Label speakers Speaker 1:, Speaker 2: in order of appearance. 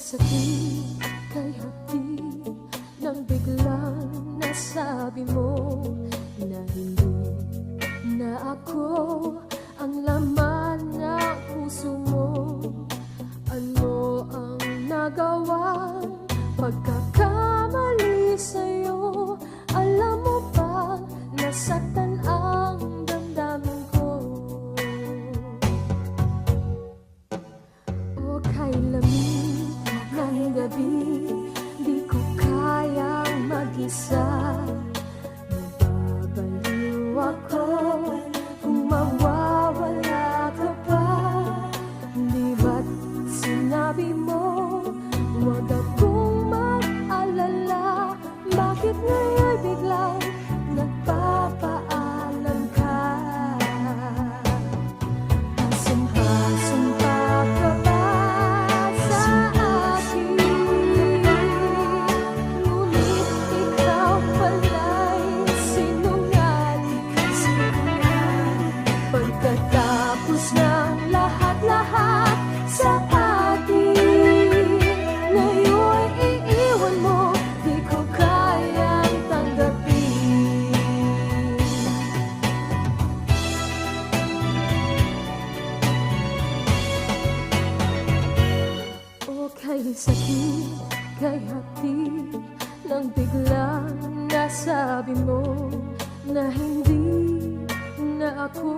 Speaker 1: sakit kay hati nang biglang nasabi mo na hindi na ako ang laman ng puso mo. Ano ang nagawang pagkakamali sa'yo? Alam mo ba nasaktan ang damdamin ko? O kay lamig ng gabi, di ko kayang mag-isa. Nababaliw ako kung mawawala ka pa. Di ba't sinabi mo huwag akong mag-alala? Bakit ngayon biglang nagpapaalam ka? Sumpa-sumpa ka ba sa akin? Ngunit ikaw pala'y sinungaling. Pagkatapos ng lahat-lahat sa atin, ngayon iiwan mo, di ko kayang tanggapin. O kay sakit, kay hati nang biglang nasabi mo na hindi na ako